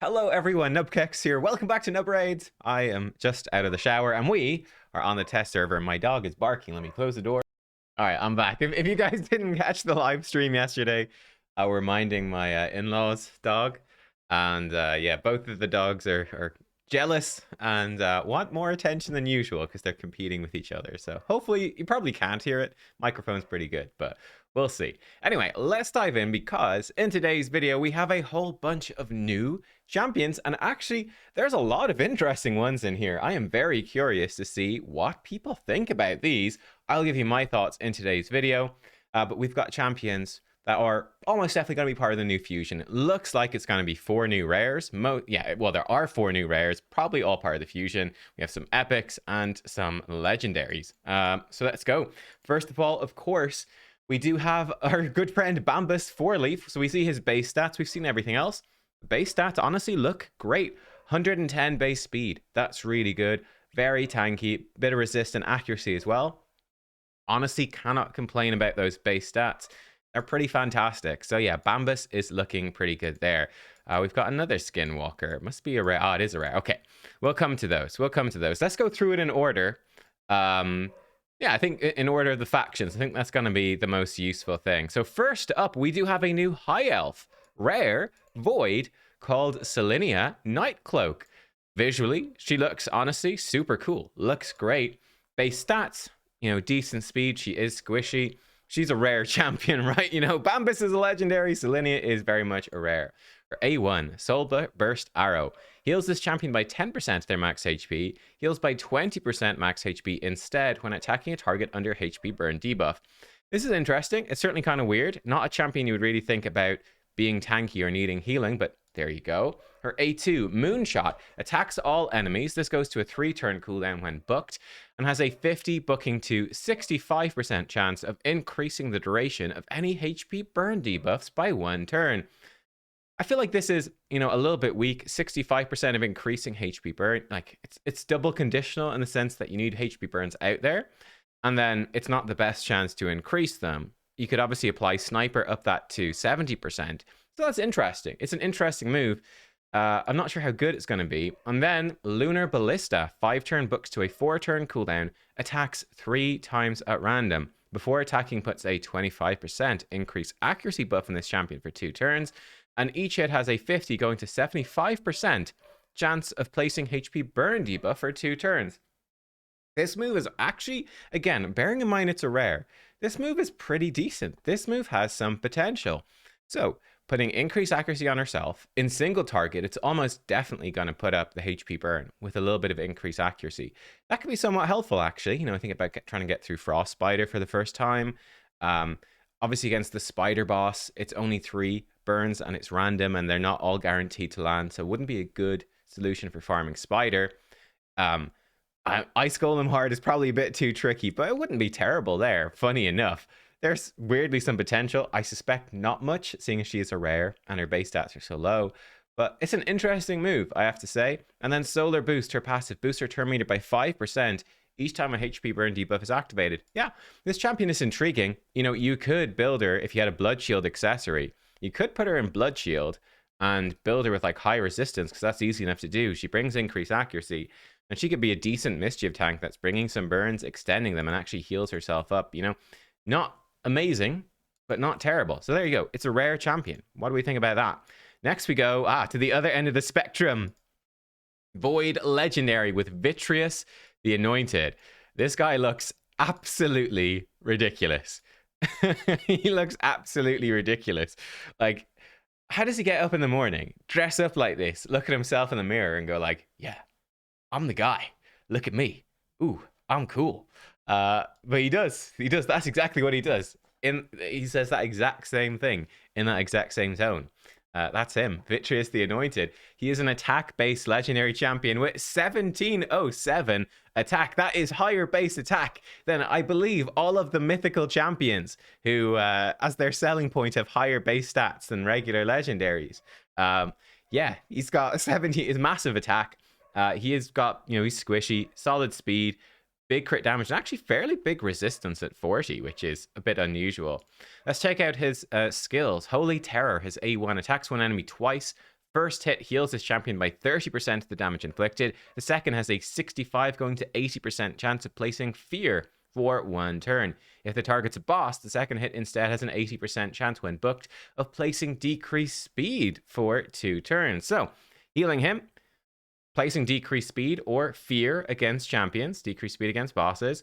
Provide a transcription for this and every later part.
Hello everyone, nubkeks here. Welcome back to Nub Raids. I am just out of the shower and we are on the test server. My dog is barking. Let me close the door. All right, I'm back. If you guys didn't catch the live stream yesterday, we're minding my in-laws dog. And yeah, both of the dogs are jealous and want more attention than usual because they're competing with each other. So hopefully you probably can't hear it. Microphone's pretty good, but we'll see. Anyway, let's dive in because in today's video, we have a whole bunch of new champions. And actually, there's a lot of interesting ones in here. I am very curious to see what people think about these. I'll give you my thoughts in today's video. But we've got champions that are almost definitely going to be part of the new fusion. It looks like it's going to be 4 new rares. Yeah, well, there are 4 new rares, probably all part of the fusion. We have some epics and some legendaries. So let's go. First of all, of course, we do have our good friend Bambus 4-leaf. So we see his base stats. We've seen everything else. The base stats honestly look great. 110 base speed. That's really good. Very tanky. Bit of resist and accuracy as well. Honestly, cannot complain about those base stats. They're pretty fantastic. So yeah, Bambus is looking pretty good there. We've got another Skinwalker. It must be a rare. Oh, it is a rare. Okay, we'll come to those. Let's go through it in order. Yeah, I think in order of the factions, I think that's going to be the most useful thing. So first up, we do have a new High Elf rare void called Selenia Nightcloak. Visually, she looks honestly super cool. Looks great. Base stats, you know, decent speed. She is squishy. She's a rare champion, right? You know, Bambus is a legendary. Selenia is very much a rare. For A1, Soul Burst Arrow. Heals this champion by 10% their max HP. Heals by 20% max HP instead when attacking a target under HP burn debuff. This is interesting. It's certainly kind of weird. Not a champion you would really think about being tanky or needing healing, but there you go. Her A2, Moonshot, attacks all enemies. This goes to a 3-turn cooldown when booked and has a 50 booking to 65% chance of increasing the duration of any HP burn debuffs by 1 turn. I feel like this is, you know, a little bit weak. 65% of increasing HP burn. Like, it's double conditional in the sense that you need HP burns out there, and then it's not the best chance to increase them. You could obviously apply Sniper up that to 70%. So that's interesting. It's an interesting move. I'm not sure how good it's going to be. And then Lunar Ballista, 5-turn books to a 4-turn cooldown, attacks 3 times at random. Before attacking, puts a 25% increased accuracy buff on this champion for 2 turns. And each hit has a 50 going to 75% chance of placing HP burn debuff for 2 turns. This move is actually, again, bearing in mind it's a rare, this move is pretty decent. This move has some potential. So, putting increased accuracy on herself, in single target, it's almost definitely going to put up the HP burn with a little bit of increased accuracy. That could be somewhat helpful, actually. You know, think about trying to get through Frost Spider for the first time. Obviously, against the Spider boss, it's only 3 burns and it's random and they're not all guaranteed to land. So it wouldn't be a good solution for farming Spider. Ice Golem Hard is probably a bit too tricky, but it wouldn't be terrible there, funny enough. There's weirdly some potential. I suspect not much, seeing as she is a rare and her base stats are so low. But it's an interesting move, I have to say. And then Solar Boost, her passive, boosts her turn meter by 5% each time a HP burn debuff is activated. Yeah, this champion is intriguing. You know, you could build her if you had a Blood Shield accessory. You could put her in Blood Shield and build her with like high resistance because that's easy enough to do. She brings increased accuracy. And she could be a decent mischief tank that's bringing some burns, extending them, and actually heals herself up, you know. Not amazing, but not terrible. So there you go. It's a rare champion. What do we think about that? Next we go to the other end of the spectrum. Void Legendary with Vitreous, the Anointed. This guy looks absolutely ridiculous. He looks absolutely ridiculous. Like, how does he get up in the morning, dress up like this, look at himself in the mirror and go like, yeah, I'm the guy. Look at me. Ooh, I'm cool. But he does. That's exactly what he does. He says that exact same thing in that exact same tone. That's him. Vitreous the Anointed. He is an attack-based legendary champion with 1707 attack. That is higher base attack than, I believe, all of the mythical champions who, as their selling point, have higher base stats than regular legendaries. Yeah, he's got 70. Is massive attack. He has got, you know, he's squishy, solid speed, big crit damage, and actually fairly big resistance at 40, which is a bit unusual. Let's check out his skills. Holy Terror, his A1, attacks one enemy twice, First hit heals this champion by 30% of the damage inflicted. The second has a 65 going to 80% chance of placing fear for 1 turn. If the target's a boss, the second hit instead has an 80% chance when booked of placing decreased speed for 2 turns. So, healing him, placing decreased speed or fear against champions, decreased speed against bosses,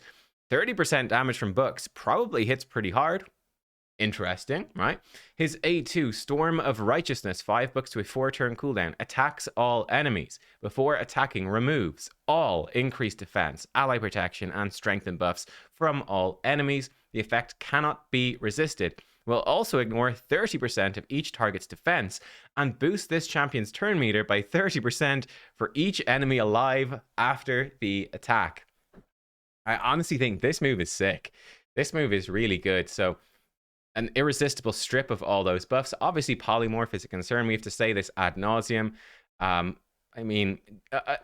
30% damage from books, probably hits pretty hard. Interesting, right? His A2, Storm of Righteousness, 5 books to a 4-turn cooldown, attacks all enemies. Before attacking, removes all increased defense, ally protection, and strength and buffs from all enemies. The effect cannot be resisted. Will also ignore 30% of each target's defense and boost this champion's turn meter by 30% for each enemy alive after the attack. I honestly think this move is sick. This move is really good. So, an irresistible strip of all those buffs. Obviously, polymorph is a concern. We have to say this ad nauseum. I mean,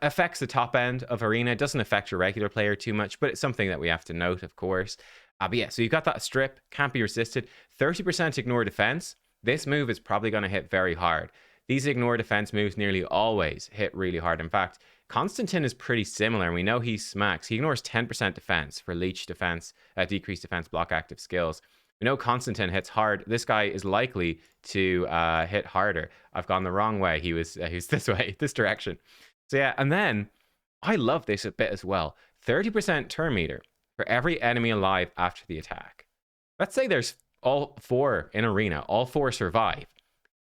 affects the top end of Arena. It doesn't affect your regular player too much, but it's something that we have to note, of course. But yeah, so you've got that strip, can't be resisted. 30% ignore defense. This move is probably going to hit very hard. These ignore defense moves nearly always hit really hard. In fact, Constantine is pretty similar, and we know he smacks. He ignores 10% defense for leech defense, decreased defense, block active skills. We know Constantine hits hard. This guy is likely to hit harder. I've gone the wrong way. He was this way, this direction. So yeah, and then I love this a bit as well. 30% turn meter for every enemy alive after the attack. Let's say there's all 4 in Arena. All 4 survive.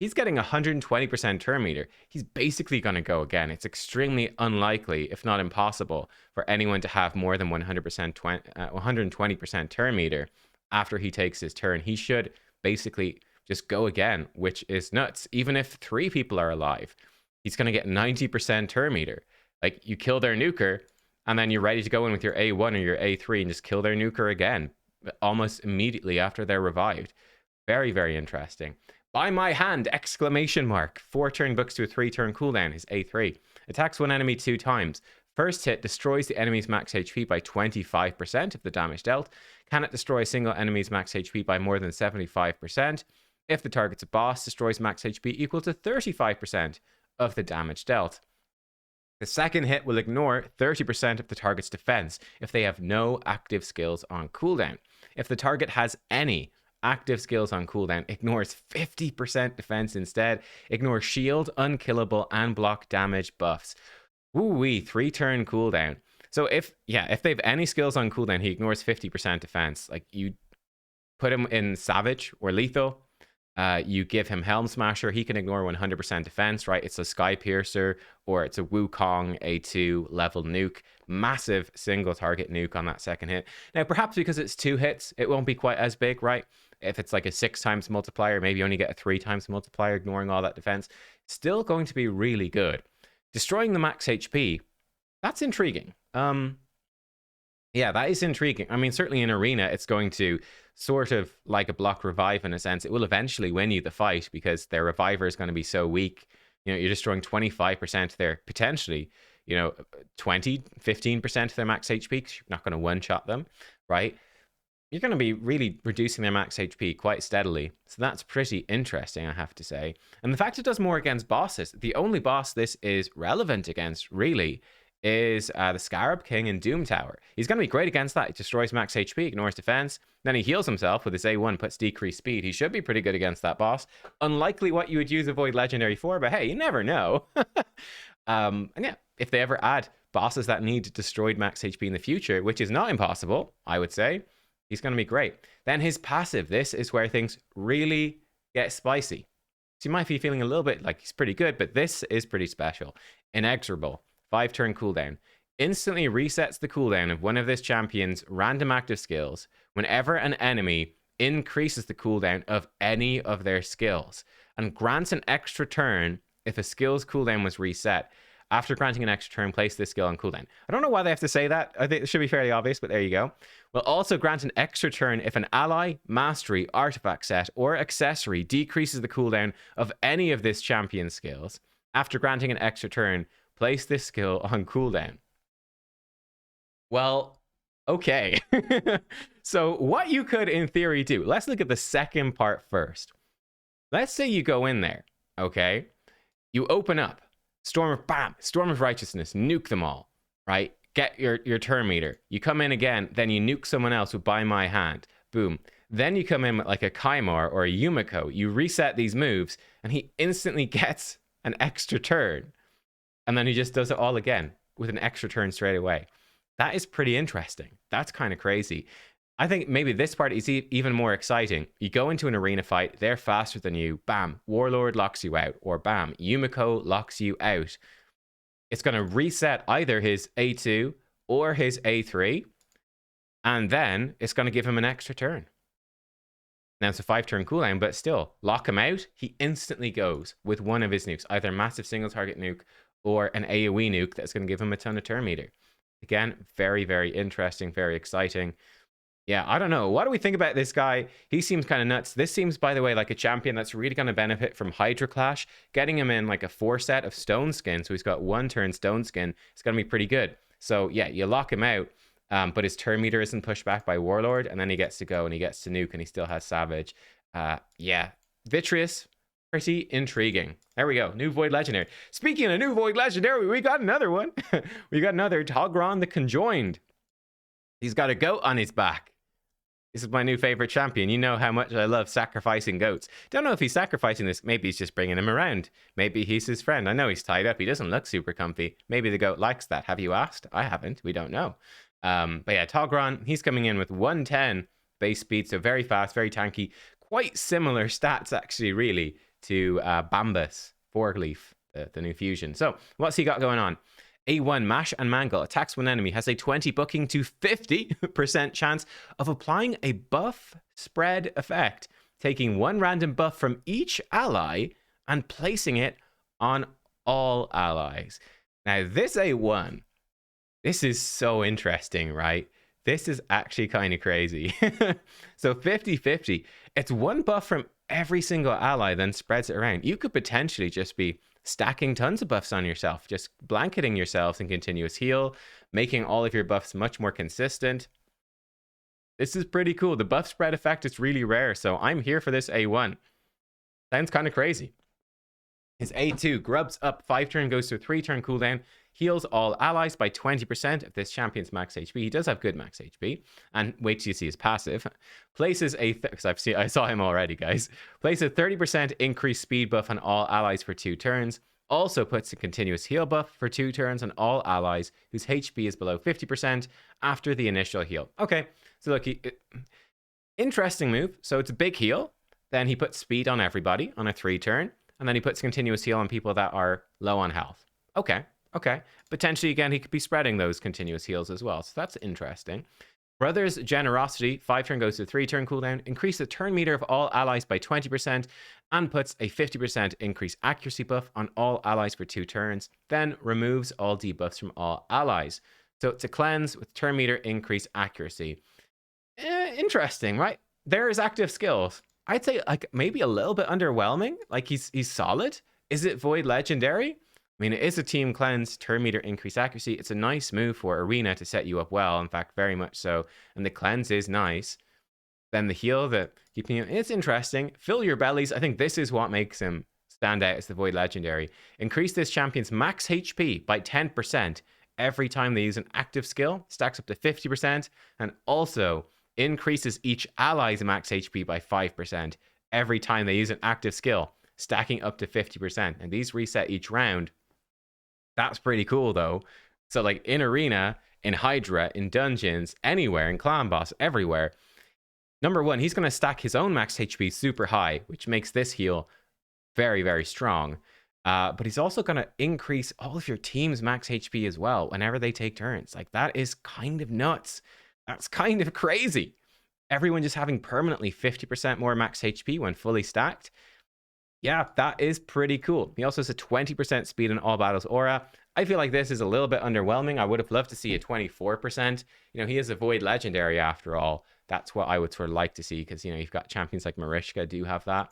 He's getting 120% turn meter. He's basically going to go again. It's extremely unlikely, if not impossible, for anyone to have more than 120% turn meter after he takes his turn. He should basically just go again, which is nuts. Even if 3 people are alive, he's going to get 90% turn meter. Like, you kill their nuker, and then you're ready to go in with your A1 or your A3 and just kill their nuker again, almost immediately after they're revived. Very, very interesting. By my hand, exclamation mark. 4-turn books to a 3-turn cooldown is A3. Attacks one enemy 2 times. First hit destroys the enemy's max HP by 25% of the damage dealt. Cannot destroy a single enemy's max HP by more than 75%. If the target's a boss, destroys max HP equal to 35% of the damage dealt. The second hit will ignore 30% of the target's defense if they have no active skills on cooldown. If the target has any active skills on cooldown, ignores 50% defense instead. Ignore shield, unkillable, and block damage buffs. Woo-wee, 3-turn cooldown. So if they have any skills on cooldown, he ignores 50% defense. Like, you put him in Savage or Lethal, you give him Helm Smasher, he can ignore 100% defense, right? It's a Sky Piercer or it's a Wukong A2 level nuke. Massive single target nuke on that second hit. Now, perhaps because it's 2 hits, it won't be quite as big, right? If it's like a 6 times multiplier, maybe you only get a 3 times multiplier, ignoring all that defense. Still going to be really good. Destroying the max HP, that's intriguing. Yeah, that is intriguing. I mean, certainly in Arena, it's going to sort of like a block revive in a sense. It will eventually win you the fight because their reviver is going to be so weak. You know, you're destroying 25% of their, potentially, 20, 15% of their max HP because you're not going to one-shot them, right? You're going to be really reducing their max HP quite steadily. So that's pretty interesting, I have to say. And the fact it does more against bosses, the only boss this is relevant against, really, is the Scarab King in Doom Tower. He's going to be great against that. He destroys max HP, ignores defense. Then he heals himself with his A1, puts decreased speed. He should be pretty good against that boss. Unlikely what you would use Avoid Legendary for, but hey, you never know. And yeah, if they ever add bosses that need destroyed max HP in the future, which is not impossible, I would say, he's going to be great. Then his passive, this is where things really get spicy. So you might be feeling a little bit like he's pretty good, but this is pretty special. Inexorable. 5-turn cooldown. Instantly resets the cooldown of one of this champion's random active skills whenever an enemy increases the cooldown of any of their skills, and grants an extra turn if a skill's cooldown was reset. After granting an extra turn, place this skill on cooldown. I don't know why they have to say that. I think it should be fairly obvious, but there you go. Will also grant an extra turn if an ally, mastery, artifact set, or accessory decreases the cooldown of any of this champion's skills. After granting an extra turn, place this skill on cooldown. Well, okay. So what you could, in theory, do. Let's look at the second part first. Let's say you go in there, okay? You open up, Storm of Righteousness, nuke them all, right? Get your turn meter. You come in again, then you nuke someone else with By My Hand. Boom. Then you come in with like a Kaimar or a Yumiko. You reset these moves, and he instantly gets an extra turn. And then he just does it all again with an extra turn straight away. That is pretty interesting. That's kind of crazy. I think maybe this part is even more exciting. You go into an arena fight, they're faster than you, bam, Warlord locks you out, or bam, Yumiko locks you out. It's going to reset either his A2 or his A3, and then it's going to give him an extra turn. Now it's a 5-turn cooldown, but still, lock him out, he instantly goes with one of his nukes, either massive single target nuke or an AoE nuke that's going to give him a ton of turn meter. Again, very, very interesting, very exciting. Yeah, I don't know. What do we think about this guy? He seems kind of nuts. This seems, by the way, like a champion that's really going to benefit from Hydra Clash. Getting him in like a 4-set of Stone Skin, so he's got 1 turn Stone Skin. It's going to be pretty good. So yeah, you lock him out, but his turn meter isn't pushed back by Warlord, and then he gets to go and he gets to nuke, and he still has Savage. Yeah, Vitreous, pretty intriguing. There we go. New Void Legendary. Speaking of New Void Legendary, we got another one. We got another Togron the Conjoined. He's got a goat on his back. This is my new favorite champion. You know how much I love sacrificing goats. Don't know if he's sacrificing this. Maybe he's just bringing him around. Maybe he's his friend. I know he's tied up. He doesn't look super comfy. Maybe the goat likes that. Have you asked? I haven't. We don't know. But yeah, Togron, he's coming in with 110 base speed. So very fast, very tanky. Quite similar stats, actually, really, to Bambus, Forkleaf, the new fusion. So what's he got going on? A1 Mash and Mangle attacks one enemy, has a 20 booking to 50% chance of applying a buff spread effect, taking one random buff from each ally and placing it on all allies. Now this A1, this is so interesting, right? This is actually kind of crazy. So 50-50, it's one buff from every single ally, then spreads it around. You could potentially just be stacking tons of buffs on yourself, just blanketing yourselves in continuous heal, making all of your buffs much more consistent. This is pretty cool. The buff spread effect is really rare, so I'm here for this A1. Sounds kind of crazy. His A2 grubs up 5-turn, goes to a 3-turn cooldown, heals all allies by 20% of this champion's max HP. He does have good max HP. And wait till you see his passive. Places a, because I saw him already, guys. Places a 30% increased speed buff on all allies for 2 turns. Also puts a continuous heal buff for 2 turns on all allies whose HP is below 50% after the initial heal. Okay, so look, interesting move. So it's a big heal. Then he puts speed on everybody on a 3-turn. And then he puts continuous heal on people that are low on health. Okay. Potentially, again, he could be spreading those continuous heals as well. So that's interesting. Brother's Generosity, 5-turn goes to 3-turn cooldown. Increase the turn meter of all allies by 20% and puts a 50% increased accuracy buff on all allies for 2 turns. Then removes all debuffs from all allies. So it's a cleanse with turn meter increased accuracy. Interesting, right? There is active skills. I'd say like maybe a little bit underwhelming. Like he's solid. Is it Void Legendary? I mean, it is a team cleanse, turn meter increase accuracy. It's a nice move for Arena to set you up well. In fact, very much so. And the cleanse is nice. Then the heal, it's interesting. Fill your bellies. I think this is what makes him stand out as the Void Legendary. Increase this champion's max HP by 10% every time they use an active skill. Stacks up to 50%. And also increases each ally's max HP by 5% every time they use an active skill, stacking up to 50%. And these reset each round. That's pretty cool, though. So, like, in Arena, in Hydra, in Dungeons, anywhere, in Clan Boss, everywhere, number one, he's going to stack his own max HP super high, which makes this heal very, very strong. But he's also going to increase all of your team's max HP as well whenever they take turns. Like, that is kind of nuts. That's kind of crazy. Everyone just having permanently 50% more max HP when fully stacked. Yeah, that is pretty cool. He also has a 20% speed in all battles aura. I feel like this is a little bit underwhelming. I would have loved to see a 24%. You know, he is a Void Legendary after all. That's what I would sort of like to see because, you know, you've got champions like Mariska do have that.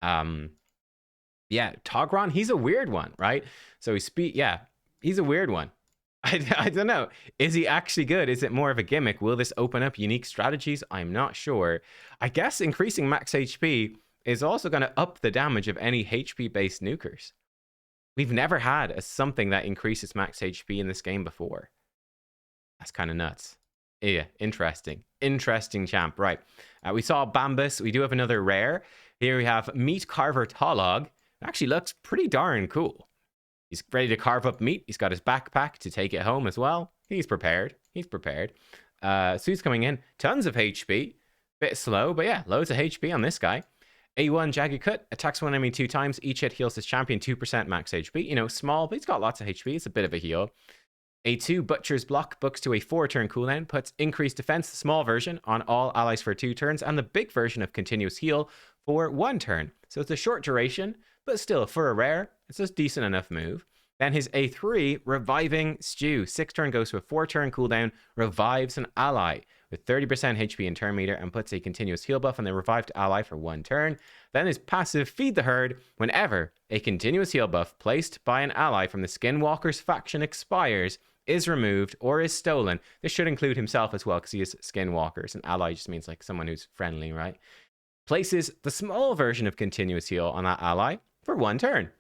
Yeah, Togron, he's a weird one, right? So he's a weird one. I don't know. Is he actually good? Is it more of a gimmick? Will this open up unique strategies? I'm not sure. I guess increasing max HP is also going to up the damage of any HP-based nukers, We've never had something that increases max HP in this game before. That's kind of nuts. Yeah, interesting. Interesting champ. Right. We saw Bambus. We do have another rare. Here we have Meat Carver Tolog. It actually looks pretty darn cool. He's ready to carve up meat. He's got his backpack to take it home as well. He's prepared. He's prepared. So he's coming in. Tons of HP. Bit slow, but yeah, loads of HP on this guy. A1 Jagged Cut. Attacks one enemy 2 times. Each hit heals his champion 2% max HP. You know, small, but he's got lots of HP. It's a bit of a heal. A2 Butcher's Block books to a 4-turn cooldown, puts increased defense, the small version, on all allies for 2 turns, and the big version of continuous heal for 1 turn. So it's a short duration, but still, for a rare, it's a decent enough move. Then his A3 Reviving Stew, 6-turn goes to a 4-turn cooldown, revives an ally with 30% HP in turn meter, and puts a continuous heal buff on the revived ally for 1 turn. Then his passive Feed the Herd, whenever a continuous heal buff placed by an ally from the Skinwalker's faction expires, is removed, or is stolen. This should include himself as well, because he is Skinwalkers. An ally just means like someone who's friendly, right? Places the small version of continuous heal on that ally for 1 turn.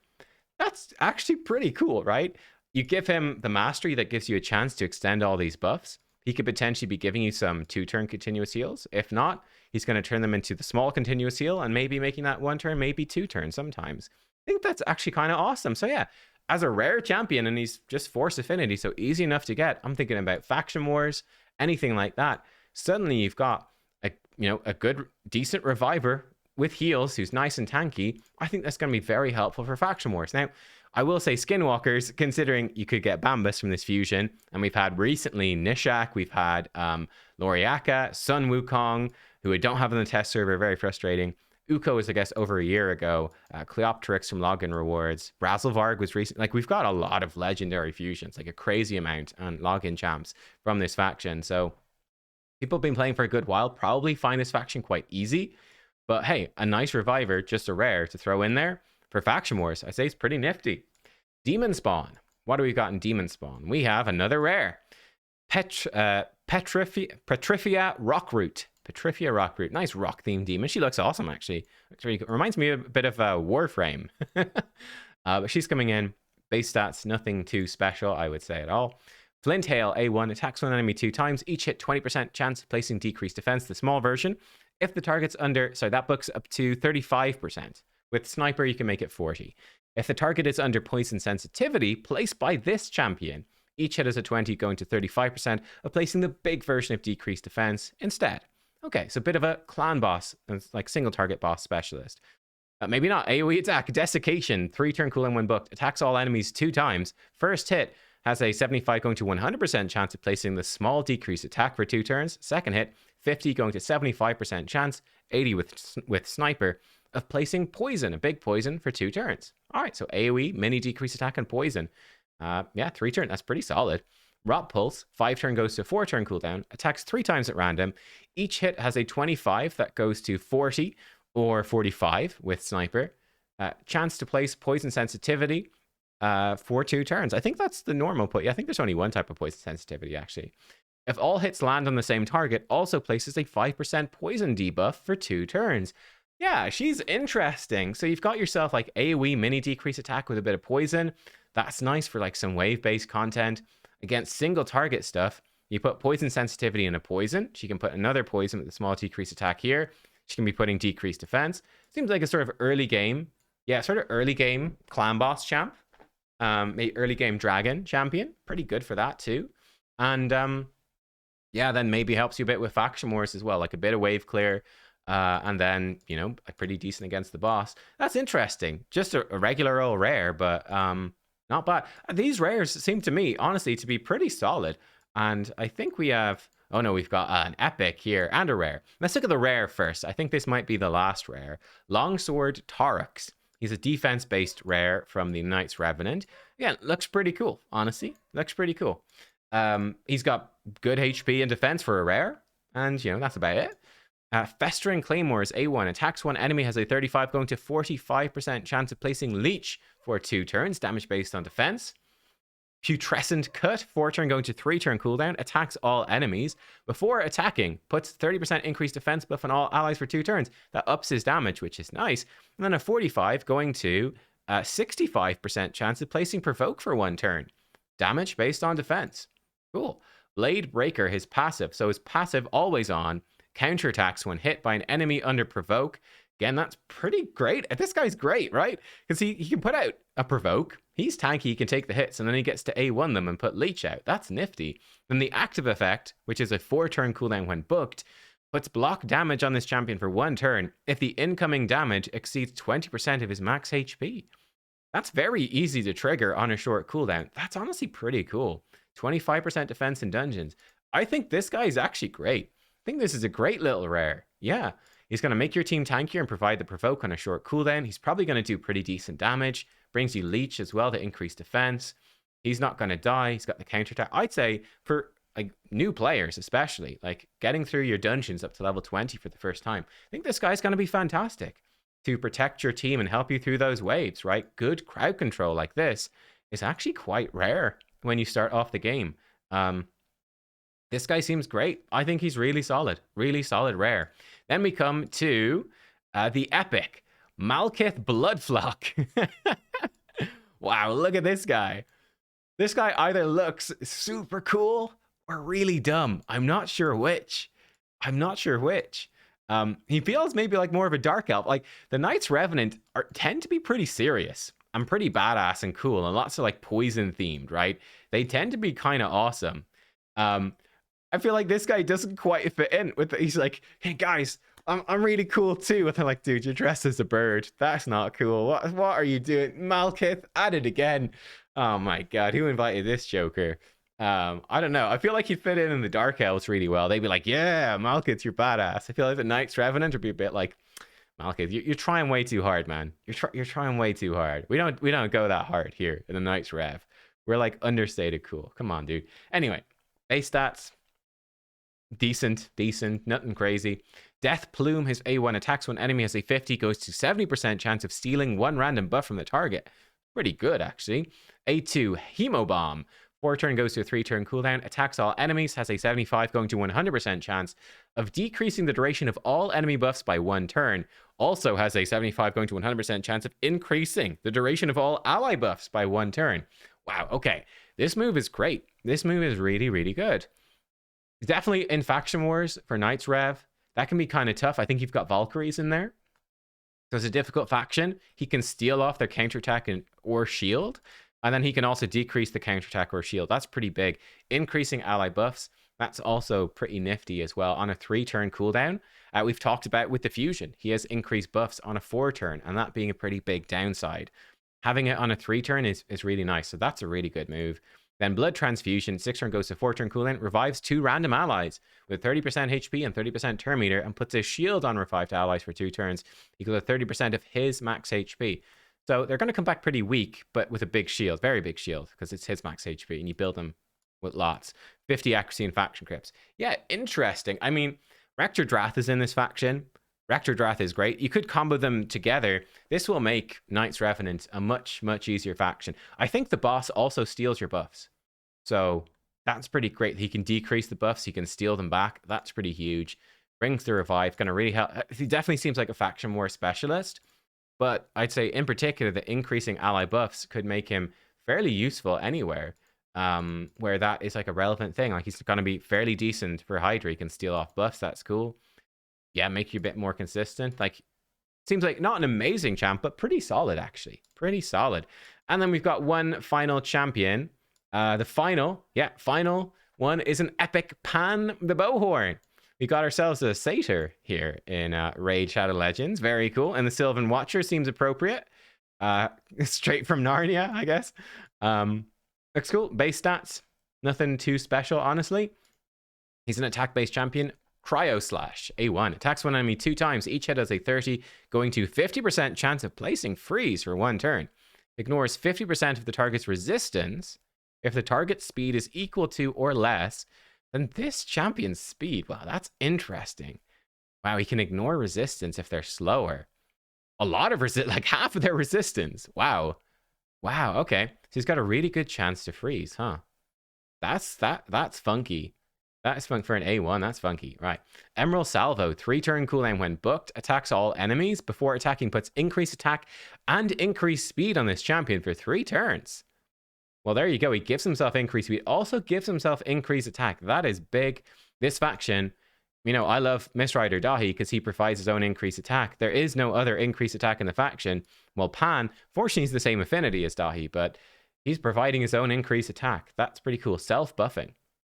That's actually pretty cool, right? You give him the mastery that gives you a chance to extend all these buffs. He could potentially be giving you some 2-turn continuous heals. If not, he's going to turn them into the small continuous heal and maybe making that 1 turn, maybe 2 turns sometimes. I think that's actually kind of awesome. So yeah, as a rare champion, and he's just Force Affinity, so easy enough to get. I'm thinking about Faction Wars, anything like that. Suddenly you've got a good, decent reviver with heals who's nice and tanky. I think that's going to be very helpful for Faction Wars. Now, I will say Skinwalkers, considering you could get Bambus from this fusion, and we've had recently Nishak, we've had Loriaka, Sun Wukong, who we don't have on the test server, very frustrating. Uko was, I guess, over a year ago. Cleoptrix from Login Rewards. Brazelvarg was recent. Like, we've got a lot of legendary fusions, like a crazy amount, and Login champs from this faction. So people have been playing for a good while, probably find this faction quite easy. But hey, a nice reviver, just a rare to throw in there for Faction Wars. I say it's pretty nifty. Demonspawn. What do we got in Demonspawn? We have another rare. Petrifia Rockroot. Petrified Rockroot. Nice rock themed demon. She looks awesome, actually. Reminds me a bit of Warframe. But she's coming in. Base stats, nothing too special, I would say, at all. Flint Hail A1 attacks one enemy 2 times. Each hit 20% chance of placing decreased defense, the small version. If the target's under, sorry, that books up to 35%. With Sniper, you can make it 40. If the target is under poison sensitivity placed by this champion, each hit is a 20, going to 35% of placing the big version of decreased defense instead. Okay, so a bit of a clan boss, like single target boss specialist. Maybe not. AoE attack, Desiccation, 3-turn cooldown when booked. Attacks all enemies 2 times. First hit has a 75 going to 100% chance of placing the small decreased attack for 2 turns. Second hit, 50 going to 75% chance, 80 with Sniper, of placing poison, a big poison, for 2 turns. All right, so AoE, mini decreased attack, and poison. Yeah, 3 turn, that's pretty solid. Rot Pulse, 5-turn goes to 4-turn cooldown, attacks 3 times at random. Each hit has a 25 that goes to 40 or 45 with Sniper. Chance to place poison sensitivity for 2 turns. I think that's the normal I think there's only one type of poison sensitivity, actually. If all hits land on the same target, also places a 5% poison debuff for 2 turns. Yeah, she's interesting. So you've got yourself like AoE mini decrease attack with a bit of poison. That's nice for like some wave-based content. Against single target stuff, you put poison sensitivity in a poison. She can put another poison with a small decrease attack here. She can be putting decreased defense. Seems like a sort of early game. Yeah, sort of early game clan boss champ. A early game dragon champion. Pretty good for that too. And yeah, then maybe helps you a bit with Faction Wars as well. Like a bit of wave clear. And then, you know, pretty decent against the boss. That's interesting. Just a regular old rare, but not bad. These rares seem to me, honestly, to be pretty solid. And I think we have... Oh no, we've got an epic here and a rare. Let's look at the rare first. I think this might be the last rare. Longsword Tarux. He's a defense-based rare from the Knight's Revenant. Again, looks pretty cool, honestly. Looks pretty cool. He's got good HP and defense for a rare. And, you know, that's about it. Festering Claymores A1 attacks one enemy, has a 35 going to 45% chance of placing Leech for 2 turns, damage based on defense. Putrescent Cut, 4-turn going to 3-turn cooldown, attacks all enemies. Before attacking, puts 30% increased defense buff on all allies for 2 turns. That ups his damage, which is nice. And then a 45 going to 65% chance of placing Provoke for 1 turn. Damage based on defense. Cool. Blade Breaker, his passive. So his passive always on. Counterattacks when hit by an enemy under Provoke. Again, that's pretty great. This guy's great, right? Because he can put out a Provoke. He's tanky, he can take the hits, and then he gets to A1 them and put Leech out. That's nifty. Then the active effect, which is a 4-turn cooldown when booked, puts block damage on this champion for 1 turn if the incoming damage exceeds 20% of his max HP. That's very easy to trigger on a short cooldown. That's honestly pretty cool. 25% defense in dungeons. I think this guy is actually great. I think this is a great little rare. Yeah. He's going to make your team tankier and provide the provoke on a short cooldown. He's probably going to do pretty decent damage. Brings you leech as well to increase defense. He's not going to die. He's got the counterattack. I'd say for like new players, especially like getting through your dungeons up to level 20 for the first time, I think this guy's going to be fantastic to protect your team and help you through those waves, right? Good crowd control like this is actually quite rare when you start off the game. This guy seems great. I think he's really solid rare. Then we come to the epic Malkith Bloodflock. Wow, look at this guy. This guy either looks super cool or really dumb. I'm not sure which. He feels maybe like more of a dark elf. Like the Knights Revenant tend to be pretty serious and pretty badass and cool and lots of like poison themed, right? They tend to be kind of awesome. I feel like this guy doesn't quite fit in with he's like, hey guys, I'm really cool too. And they're like, dude, you're dressed as a bird. That's not cool. What are you doing? Malkith, at it again. Oh my god, who invited this joker? I don't know. I feel like he'd fit in the Dark Elves really well. They'd be like, yeah, Malkith, you're badass. I feel like the Knights Revenant would be a bit like, Malkith, you're trying way too hard, man. You're trying way too hard. We don't go that hard here in the Knights Rev. We're like understated cool. Come on, dude. Anyway, base stats. Decent, nothing crazy. Death Plume, his A1 attacks when enemy has a 50, goes to 70% chance of stealing one random buff from the target. Pretty good, actually. A2, Hemo Bomb. 4-turn goes to a 3-turn cooldown. Attacks all enemies, has a 75 going to 100% chance of decreasing the duration of all enemy buffs by 1 turn. Also has a 75 going to 100% chance of increasing the duration of all ally buffs by 1 turn. Wow, okay. This move is great. This move is really, really good. Definitely in Faction Wars for Knights Rev, that can be kind of tough. I think you've got Valkyries in there. So it's a difficult faction. He can steal off their counterattack or shield. And then he can also decrease the counterattack or shield. That's pretty big. Increasing ally buffs, that's also pretty nifty as well. On a 3-turn cooldown, we've talked about with the fusion. He has increased buffs on a 4-turn, and that being a pretty big downside. Having it on a 3-turn is really nice. So that's a really good move. Then Blood Transfusion, 6-turn goes to 4-turn cooldown, revives 2 random allies with 30% HP and 30% turn meter, and puts a shield on revived allies for 2 turns, equal to 30% of his max HP. So they're going to come back pretty weak, but with a big shield, very big shield, because it's his max HP, and you build them with lots. 50 accuracy and faction crypts. Yeah, interesting. I mean, Rector Drath is in this faction. Rector Drath is great. You could combo them together. This will make Knights Revenant a much, much easier faction. I think the boss also steals your buffs. So that's pretty great. He can decrease the buffs. He can steal them back. That's pretty huge. Brings the revive. Going to really help. He definitely seems like a faction war specialist. But I'd say in particular, the increasing ally buffs could make him fairly useful anywhere where that is like a relevant thing. Like he's going to be fairly decent for Hydra. He can steal off buffs. That's cool. Yeah, make you a bit more consistent. Like, seems like not an amazing champ, but pretty solid, actually. Pretty solid. And then we've got one final champion. The final one is an epic Pan the Bowhorn. We got ourselves a satyr here in Raid Shadow Legends. Very cool. And the Sylvan Watcher seems appropriate. Straight from Narnia, I guess. Looks cool. Base stats. Nothing too special, honestly. He's an attack-based champion. Cryo Slash, A1. Attacks one enemy 2 times. Each hit has a 30, going to 50% chance of placing freeze for 1 turn. Ignores 50% of the target's resistance if the target's speed is equal to or less than this champion's speed. Wow, that's interesting. Wow, he can ignore resistance if they're slower. A lot of like half of their resistance. Wow. Wow, okay. So he's got a really good chance to freeze, huh? That's funky. That is fun for an A1. That's funky. Right. Emerald Salvo. 3-turn cooldown when booked. Attacks all enemies. Before attacking, puts increased attack and increased speed on this champion for 3 turns. Well, there you go. He gives himself increased speed. Also gives himself increased attack. That is big. This faction, you know, I love Mistrider Dahi because he provides his own increased attack. There is no other increased attack in the faction. Well, Pan, fortunately, he's the same affinity as Dahi, but he's providing his own increased attack. That's pretty cool. Self-buffing.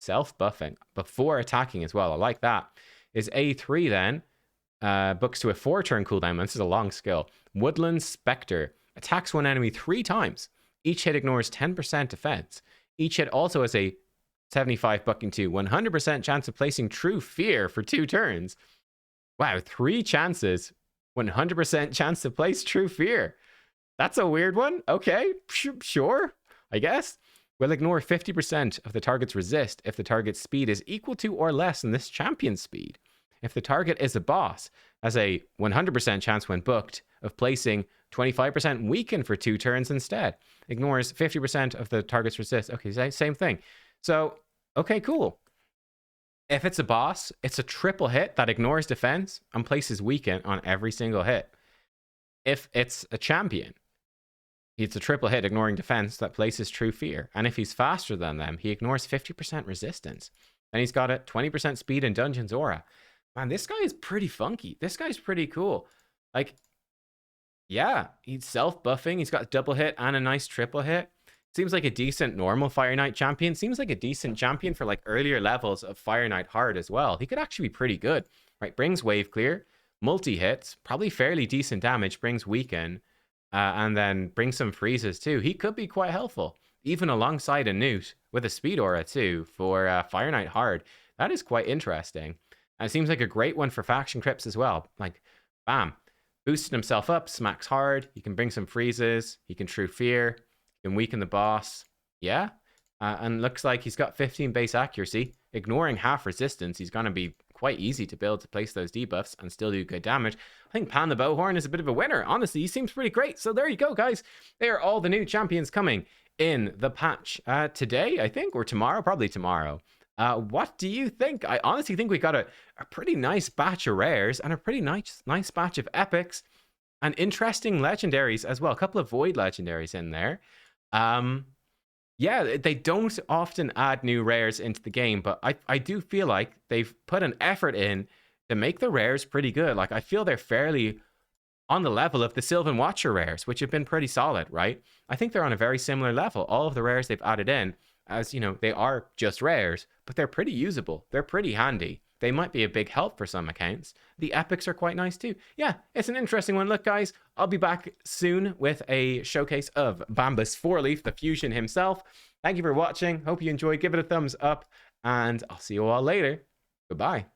Self-buffing before attacking as well. I like that. Is A3 then. Books to a 4-turn cooldown. This is a long skill. Woodland Spectre. Attacks one enemy 3 times. Each hit ignores 10% defense. Each hit also has a 75 bucking to 100% chance of placing True Fear for 2 turns. Wow, 3 chances. 100% chance to place True Fear. That's a weird one. Okay, sure, I guess. Will ignore 50% of the target's resist if the target's speed is equal to or less than this champion's speed. If the target is a boss, has a 100% chance when booked of placing 25% weaken for 2 turns instead. Ignores 50% of the target's resist. Okay, same thing. So, okay, cool. If it's a boss, it's a triple hit that ignores defense and places weaken on every single hit. If it's a champion, it's a triple hit ignoring defense that places True Fear. And if he's faster than them, he ignores 50% resistance. And he's got a 20% speed in Dungeon's Aura. Man, this guy is pretty funky. This guy's pretty cool. Like, yeah, he's self-buffing. He's got double hit and a nice triple hit. Seems like a decent normal Fire Knight champion. Seems like a decent champion for like earlier levels of Fire Knight hard as well. He could actually be pretty good. Right, brings wave clear, multi-hits, probably fairly decent damage, brings weaken. And then bring some freezes too. He could be quite helpful, even alongside a Newt with a speed aura too for Fire Knight hard. That is quite interesting. And it seems like a great one for faction crypts as well. Like, bam, boosting himself up, smacks hard. He can bring some freezes. He can True Fear. He can weaken the boss. Yeah. And looks like he's got 15 base accuracy. Ignoring half resistance, he's going to be quite easy to build to place those debuffs and still do good damage. I think Pan the Bowhorn is a bit of a winner. Honestly, he seems pretty great. So there you go, guys. They are all the new champions coming in the patch today, I think, or tomorrow, probably tomorrow. What do you think? I honestly think we got a pretty nice batch of rares and a pretty nice batch of epics and interesting legendaries as well. A couple of void legendaries in there. Yeah, they don't often add new rares into the game, but I do feel like they've put an effort in to make the rares pretty good. Like, I feel they're fairly on the level of the Sylvan Watcher rares, which have been pretty solid, right? I think they're on a very similar level. All of the rares they've added in, as you know, they are just rares, but they're pretty usable. They're pretty handy. They might be a big help for some accounts. The epics are quite nice too. Yeah, it's an interesting one. Look, guys, I'll be back soon with a showcase of Bambus 4-Leaf, the fusion himself. Thank you for watching. Hope you enjoyed. Give it a thumbs up, and I'll see you all later. Goodbye.